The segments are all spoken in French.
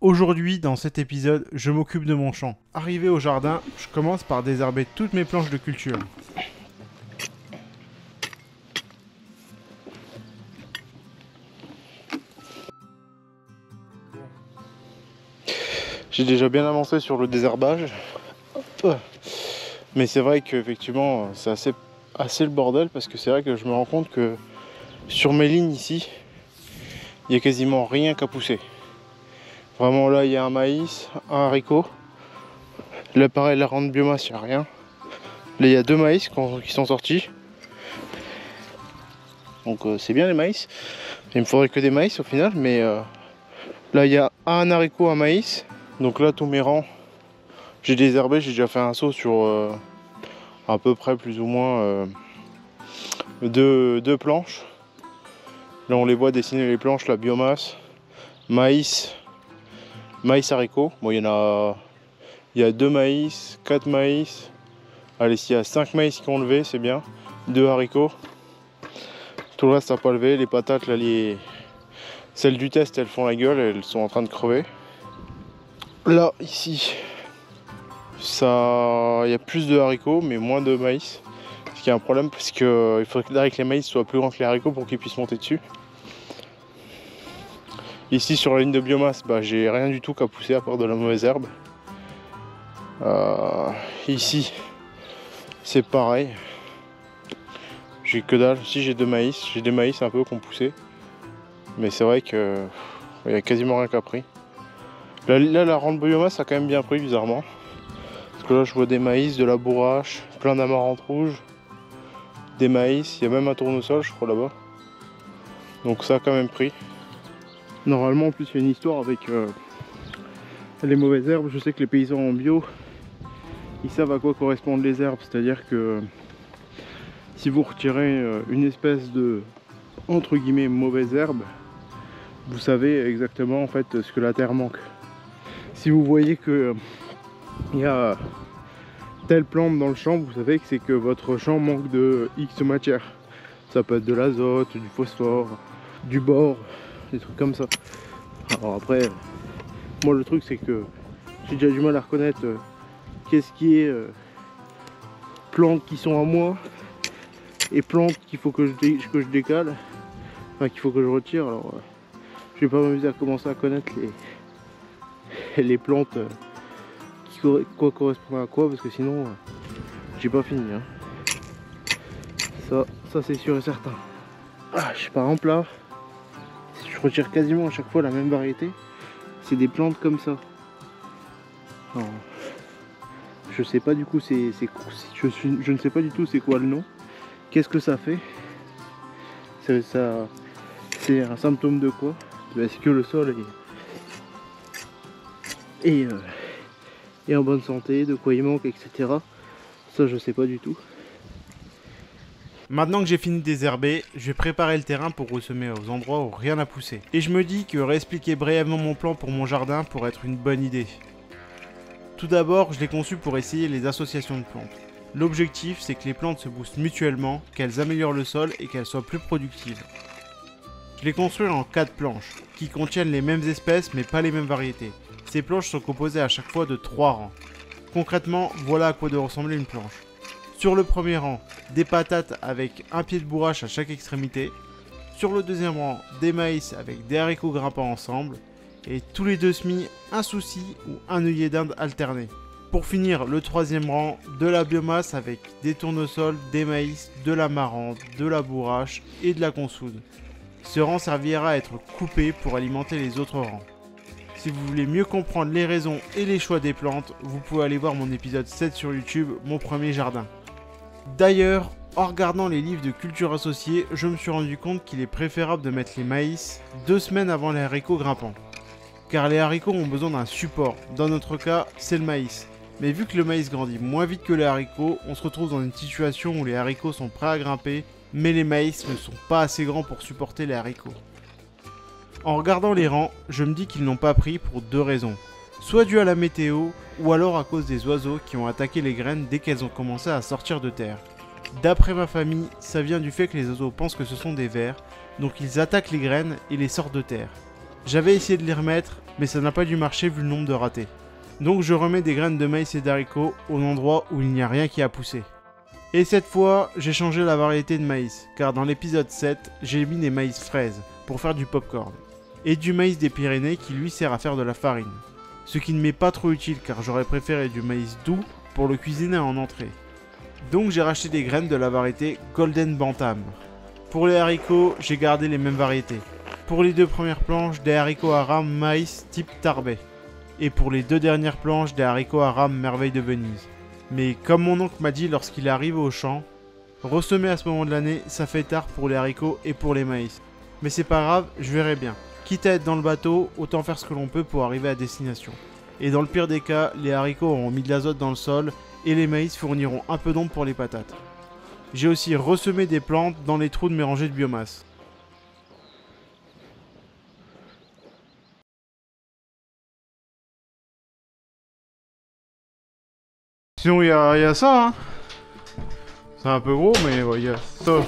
Aujourd'hui, dans cet épisode, je m'occupe de mon champ. Arrivé au jardin, je commence par désherber toutes mes planches de culture. J'ai déjà bien avancé sur le désherbage. Hop. Mais c'est vrai qu'effectivement, c'est assez le bordel parce que c'est vrai que je me rends compte que sur mes lignes ici, il n'y a quasiment rien qu'à pousser. Vraiment là, il y a un maïs, un haricot. Là pareil, la rente biomasse, il n'y a rien. Là, il y a 2 maïs qui sont sortis. Donc c'est bien les maïs. Il me faudrait que des maïs au final, mais là il y a un haricot, un maïs. Donc là tous mes rangs, j'ai désherbé, j'ai déjà fait un saut sur à peu près plus ou moins deux planches. Là on les voit dessiner les planches, la biomasse, maïs, haricot. Bon il y a 2 maïs, 4 maïs. Allez, s'il y a 5 maïs qui ont levé, c'est bien. 2 haricots. Tout le reste n'a pas levé. Les patates, là, celles du test, elles font la gueule, elles sont en train de crever. Là, ici, il y a plus de haricots, mais moins de maïs. Ce qui est un problème parce qu'il faudrait que les maïs soient plus grands que les haricots pour qu'ils puissent monter dessus. Ici, sur la ligne de biomasse, j'ai rien du tout qu'à pousser à part de la mauvaise herbe. Ici, c'est pareil. J'ai que dalle. Si j'ai des maïs un peu qui ont poussé. Mais c'est vrai que il y a quasiment rien qui a pris. Là, la rente biomasse a quand même bien pris bizarrement. Parce que là je vois des maïs, de la bourrache, plein d'amarante rouge, des maïs, il y a même un tournesol je crois là-bas. Donc ça a quand même pris. Normalement en plus il y a une histoire avec les mauvaises herbes. Je sais que les paysans en bio, ils savent à quoi correspondent les herbes. C'est-à-dire que si vous retirez une espèce de entre guillemets mauvaise herbe, vous savez exactement en fait ce que la terre manque. Si vous voyez que il y a telle plante dans le champ, vous savez que c'est que votre champ manque de X matière. Ça peut être de l'azote, du phosphore, du bore, des trucs comme ça. Alors après, moi le truc c'est que j'ai déjà du mal à reconnaître qu'est-ce qui est plantes qui sont à moi et plantes qu'il faut que je décale, enfin qu'il faut que je retire. Alors je vais pas m'amuser à commencer à connaître les plantes qui correspondent à quoi, parce que sinon j'ai pas fini hein. Ça c'est sûr et certain. Par exemple là, je retire quasiment à chaque fois la même variété. C'est des plantes comme ça. Alors, je sais pas du coup je ne sais pas du tout c'est quoi le nom. Qu'est-ce que ça fait? C'est un symptôme de quoi? Est-ce que le sol est en bonne santé, de quoi il manque, etc. Ça je sais pas du tout. Maintenant que j'ai fini de désherber, je vais préparer le terrain pour ressemer aux endroits où rien n'a poussé. Et je me dis que réexpliquer brièvement mon plan pour mon jardin pourrait être une bonne idée. Tout d'abord, je l'ai conçu pour essayer les associations de plantes. L'objectif, c'est que les plantes se boostent mutuellement, qu'elles améliorent le sol et qu'elles soient plus productives. Je l'ai construit en 4 planches, qui contiennent les mêmes espèces mais pas les mêmes variétés. Ces planches sont composées à chaque fois de 3 rangs. Concrètement, voilà à quoi doit ressembler une planche. Sur le premier rang, des patates avec un pied de bourrache à chaque extrémité. Sur le deuxième rang, des maïs avec des haricots grimpant ensemble. Et tous les 2 semis, un souci ou un œillet d'Inde alterné. Pour finir, le troisième rang, de la biomasse avec des tournesols, des maïs, de l'amarante, de la bourrache et de la consoude. Ce rang servira à être coupé pour alimenter les autres rangs. Si vous voulez mieux comprendre les raisons et les choix des plantes, vous pouvez aller voir mon épisode 7 sur YouTube, mon premier jardin. D'ailleurs, en regardant les livres de culture associée, je me suis rendu compte qu'il est préférable de mettre les maïs 2 semaines avant les haricots grimpants. Car les haricots ont besoin d'un support, dans notre cas, c'est le maïs. Mais vu que le maïs grandit moins vite que les haricots, on se retrouve dans une situation où les haricots sont prêts à grimper, mais les maïs ne sont pas assez grands pour supporter les haricots. En regardant les rangs, je me dis qu'ils n'ont pas pris pour 2 raisons. Soit dû à la météo, ou alors à cause des oiseaux qui ont attaqué les graines dès qu'elles ont commencé à sortir de terre. D'après ma famille, ça vient du fait que les oiseaux pensent que ce sont des vers, donc ils attaquent les graines et les sortent de terre. J'avais essayé de les remettre, mais ça n'a pas dû marcher vu le nombre de ratés. Donc je remets des graines de maïs et d'haricots au endroit où il n'y a rien qui a poussé. Et cette fois, j'ai changé la variété de maïs, car dans l'épisode 7, j'ai mis des maïs fraises pour faire du popcorn, et du maïs des Pyrénées qui lui sert à faire de la farine. Ce qui ne m'est pas trop utile car j'aurais préféré du maïs doux pour le cuisiner en entrée. Donc j'ai racheté des graines de la variété Golden Bantam. Pour les haricots, j'ai gardé les mêmes variétés. Pour les 2 premières planches, des haricots à rame maïs type Tarbet. Et pour les 2 dernières planches, des haricots à rame Merveille de Venise. Mais comme mon oncle m'a dit lorsqu'il est arrivé au champ, ressemer à ce moment de l'année, ça fait tard pour les haricots et pour les maïs. Mais c'est pas grave, je verrai bien. Quitte à être dans le bateau, autant faire ce que l'on peut pour arriver à destination. Et dans le pire des cas, les haricots auront mis de l'azote dans le sol et les maïs fourniront un peu d'ombre pour les patates. J'ai aussi ressemé des plantes dans les trous de mes rangées de biomasse. Sinon il y a ça, hein. C'est un peu gros, mais il y a ça.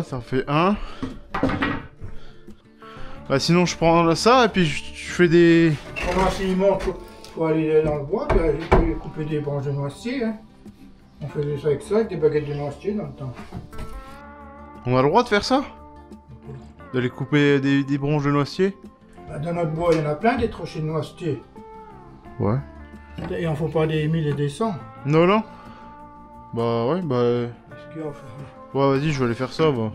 Ça fait 1. Bah sinon je prends ça et puis je fais des... Pour l'enseignement, faut aller dans le bois, puis couper des branches de noisetier. Hein. On faisait ça, avec des baguettes de noisetier dans le temps. On a le droit de faire ça? D'aller couper des branches de noisetier? Bah, dans notre bois, il y en a plein des trochées de noisetier. Ouais. Et on faut pas des 1000 et des 100. Non, non. Bah ouais, bah... Qu'est-ce qu'il y a à faire? Ouais, vas-y, je vais aller faire ça, bah.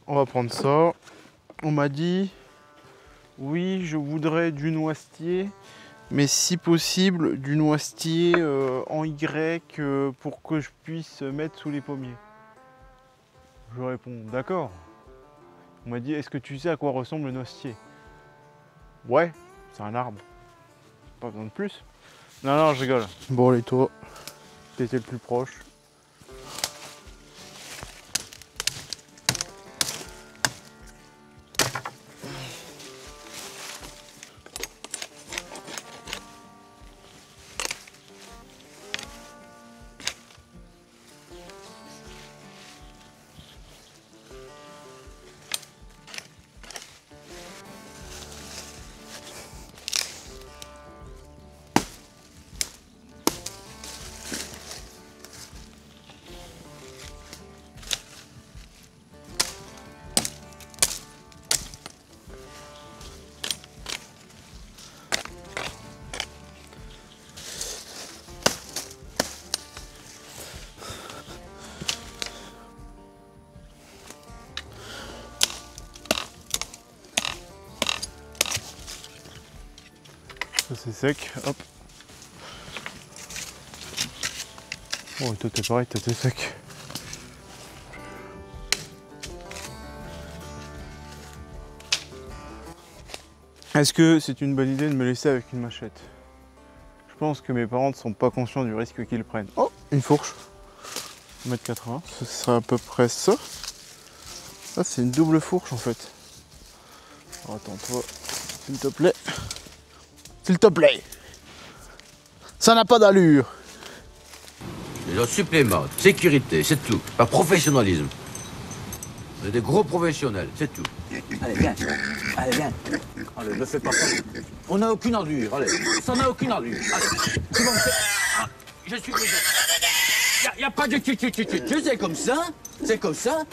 On va prendre ça. On m'a dit, oui, je voudrais du noisetier, mais si possible, du noisetier en Y pour que je puisse mettre sous les pommiers. Je réponds, d'accord. On m'a dit, est-ce que tu sais à quoi ressemble le noisetier? Ouais, c'est un arbre. Pas besoin de plus. Non, non, je rigole. Bon, allez, toi, t'étais le plus proche. Ça c'est sec, hop. Oh, toi t'es pareil, toi t'es sec. Est-ce que c'est une bonne idée de me laisser avec une machette? Je pense que mes parents ne sont pas conscients du risque qu'ils prennent. Oh, une fourche. 1m80, ce serait à peu près ça. Ah, c'est une double fourche en fait. Alors, attends, toi, s'il te plaît. S'il te plaît. Ça n'a pas d'allure. Le supplément, sécurité, c'est tout. Pas professionnalisme. Vous êtes des gros professionnels, c'est tout. Allez, viens. Allez, viens. Allez, ne fais pas ça. On n'a aucune allure, allez. Ça n'a aucune allure. Allez, tu vas me faire... Ah, je suis désolé. Y a pas de tu, c'est comme ça. C'est comme ça.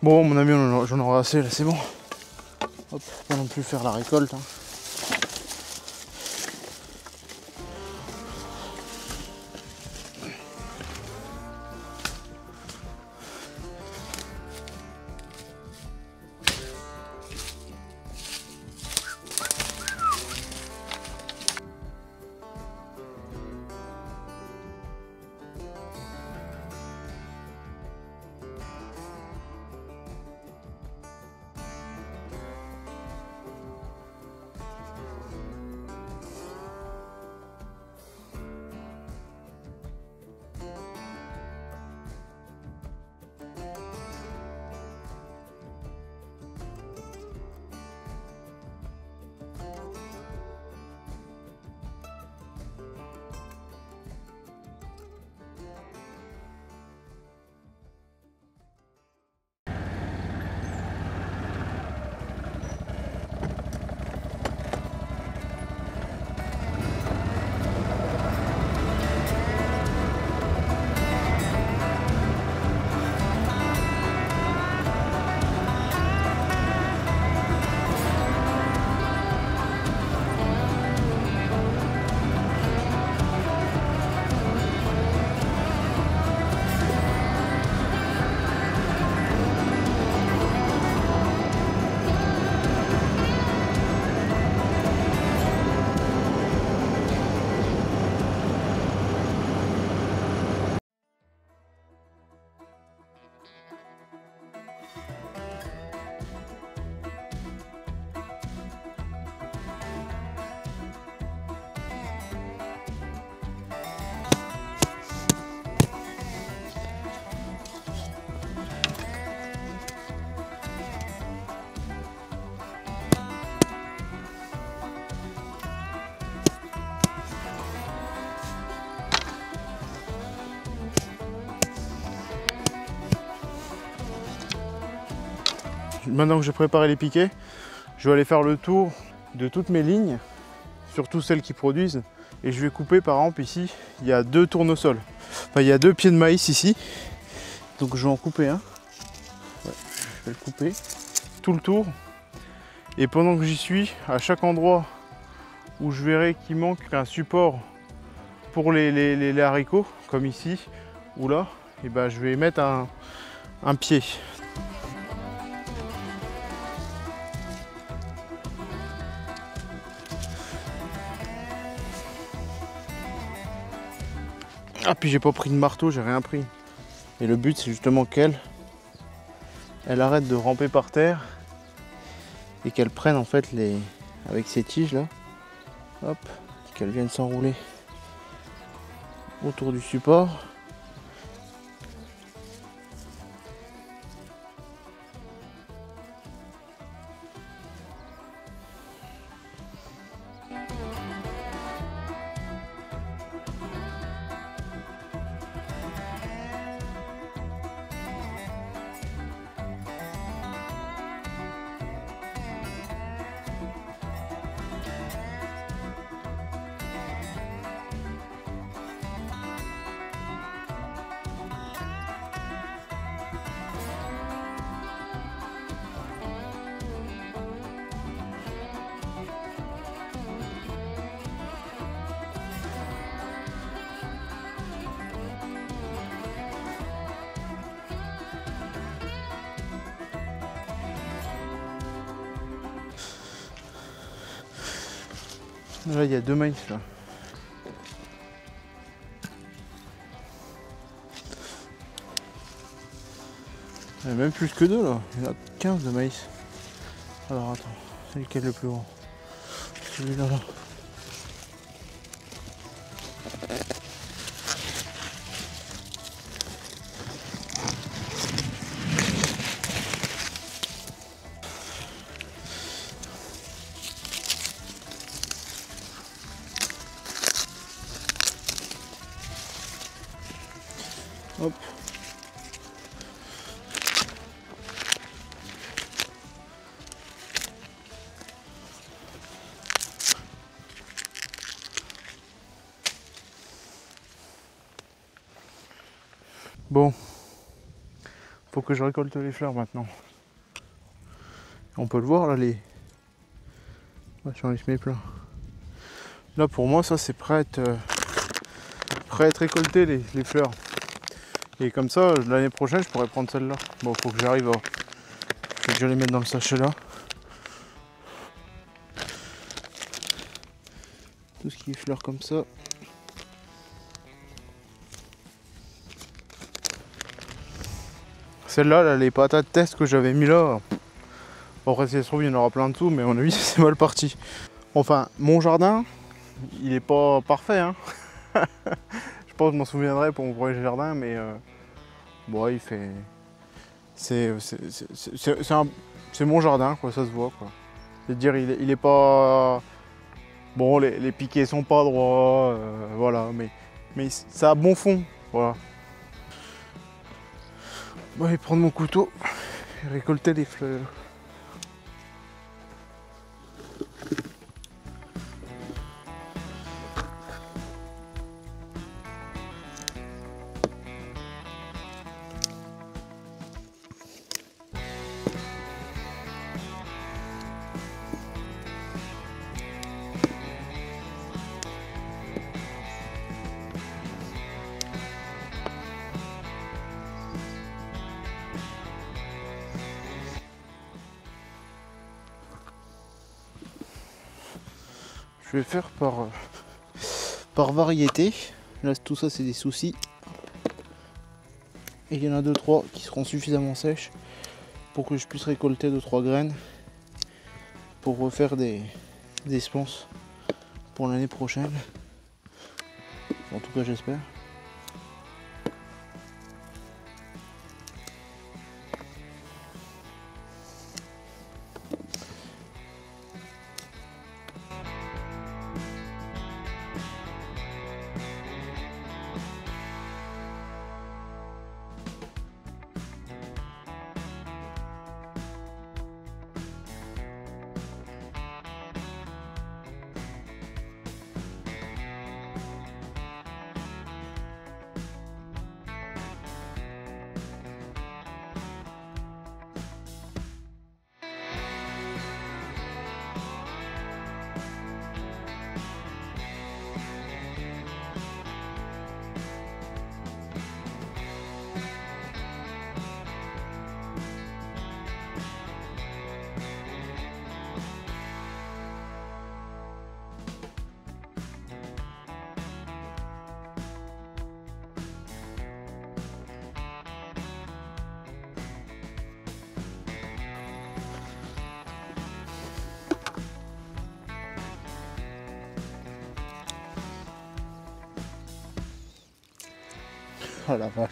Bon, mon ami, j'en aurai assez là, c'est bon. Hop, pas non plus faire la récolte. Hein. Maintenant que j'ai préparé les piquets, je vais aller faire le tour de toutes mes lignes, surtout celles qui produisent. Et je vais couper, par exemple, ici, il y a 2 tournesols. Enfin, il y a 2 pieds de maïs ici. Donc je vais en couper un. Ouais, je vais le couper. Tout le tour. Et pendant que j'y suis, à chaque endroit où je verrai qu'il manque un support pour les haricots, comme ici ou là, et ben je vais mettre un pied. Ah, puis j'ai pas pris de marteau, j'ai rien pris. Et le but, c'est justement qu'elle arrête de ramper par terre et qu'elle prenne en fait avec ces tiges là, hop, qu'elle vienne s'enrouler autour du support. Là, il y a 2 maïs là. Il y a même plus que 2 là. Il y en a 15 de maïs. Alors attends, c'est lequel le plus grand? Celui-là là. Hop. Bon, Faut que je récolte les fleurs maintenant. On peut le voir là, les... Ouais, j'en ai semé plein. Là pour moi ça c'est prêt à être récolté les fleurs. Et comme ça l'année prochaine je pourrais prendre celle-là. Bon, faut que j'arrive à... Je vais déjà les mettre dans le sachet là. Tout ce qui est fleurs comme ça. Celle-là, là, les patates test que j'avais mis là. Après, si ça se trouve, il y en aura plein dessous, mais à mon avis, c'est mal parti. Enfin, mon jardin, il est pas parfait. Hein. Je pense que je m'en souviendrai pour mon premier jardin, mais bon, il fait. C'est mon jardin, quoi, ça se voit, quoi. C'est-à-dire, il est pas. Bon, les piquets sont pas droits, voilà, mais ça a bon fond, voilà. Bon, je vais prendre mon couteau et récolter les fleurs. Je vais faire par variété. Là tout ça c'est des soucis. Et il y en a 2-3 qui seront suffisamment sèches pour que je puisse récolter 2-3 graines pour refaire des semences pour l'année prochaine. En tout cas j'espère. Oh la vache.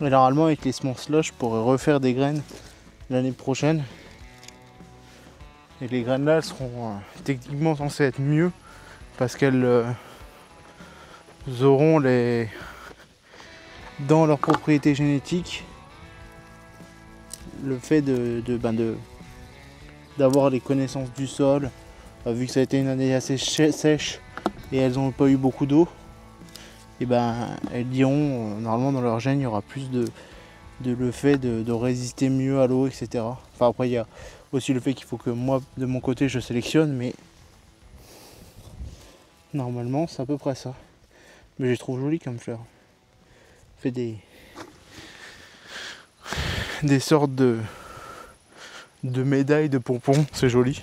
Et normalement avec les semences là je pourrais refaire des graines l'année prochaine. Et les graines là elles seront techniquement censées être mieux parce qu'elles auront dans leur propriété génétique le fait d'avoir les connaissances du sol, vu que ça a été une année assez sèche et elles n'ont pas eu beaucoup d'eau, et ben elles diront normalement dans leur gène il y aura plus de le fait de résister mieux à l'eau, etc. Enfin après il y a aussi le fait qu'il faut que moi de mon côté je sélectionne, mais normalement c'est à peu près ça. Mais je les trouve jolies comme fleurs. Fait des sortes de médailles de pompons, c'est joli.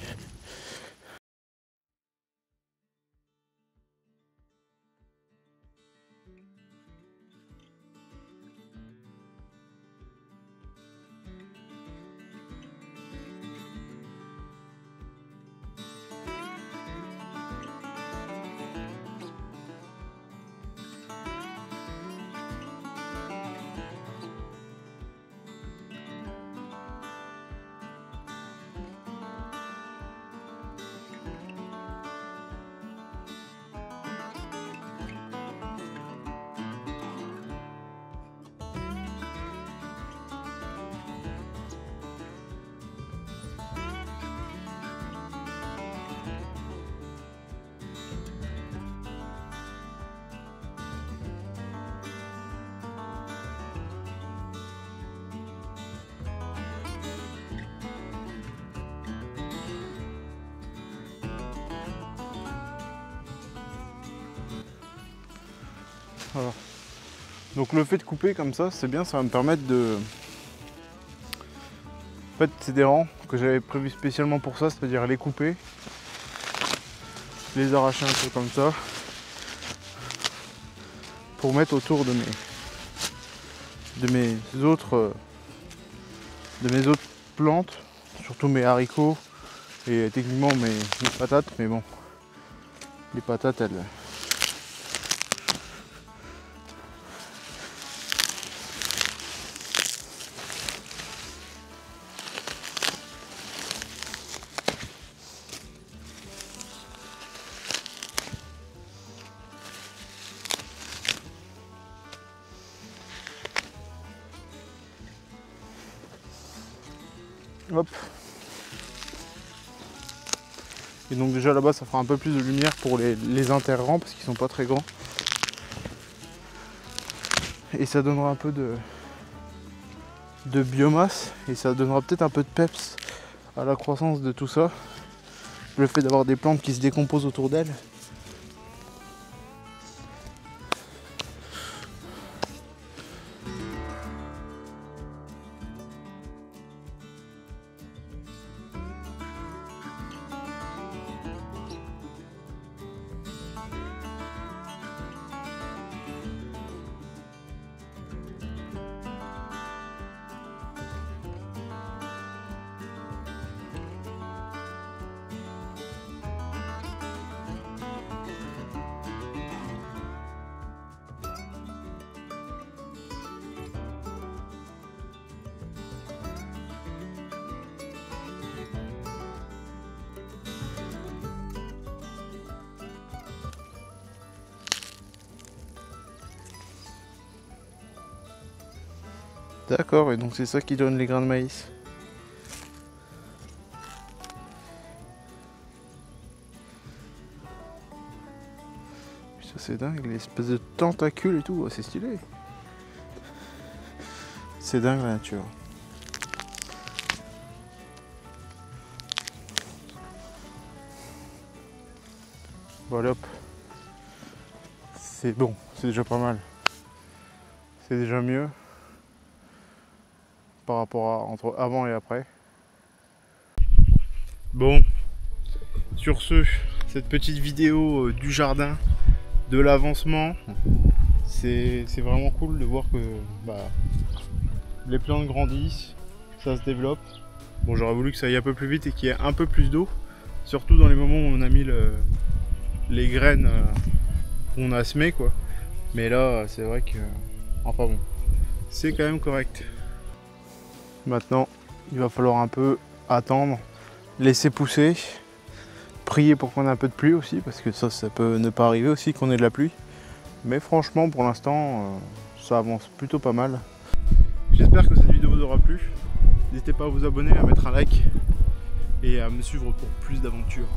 Voilà. Donc le fait de couper comme ça, c'est bien, ça va me permettre de... En fait, c'est des rangs que j'avais prévu spécialement pour ça, c'est-à-dire les couper, les arracher un peu comme ça, pour mettre autour de mes autres plantes, surtout mes haricots et techniquement mes patates, mais bon, les patates elles... Hop. Et donc déjà là-bas ça fera un peu plus de lumière pour les interrangs parce qu'ils sont pas très grands. Et ça donnera un peu de biomasse et ça donnera peut-être un peu de peps à la croissance de tout ça. Le fait d'avoir des plantes qui se décomposent autour d'elles. D'accord, et donc c'est ça qui donne les grains de maïs. Ça c'est dingue, l'espèce de tentacules et tout, c'est stylé. C'est dingue la nature. Voilà, hop. C'est bon, c'est déjà pas mal. C'est déjà mieux. Par rapport à entre avant et après. Bon, sur ce, cette petite vidéo du jardin, de l'avancement, c'est vraiment cool de voir que les plantes grandissent, ça se développe. Bon, j'aurais voulu que ça aille un peu plus vite et qu'il y ait un peu plus d'eau, surtout dans les moments où on a mis les graines qu'on a semées quoi. Mais là, c'est vrai que, enfin bon, c'est quand même correct. Maintenant, il va falloir un peu attendre, laisser pousser, prier pour qu'on ait un peu de pluie aussi, parce que ça peut ne pas arriver aussi qu'on ait de la pluie. Mais franchement, pour l'instant, ça avance plutôt pas mal. J'espère que cette vidéo vous aura plu. N'hésitez pas à vous abonner, à mettre un like et à me suivre pour plus d'aventures.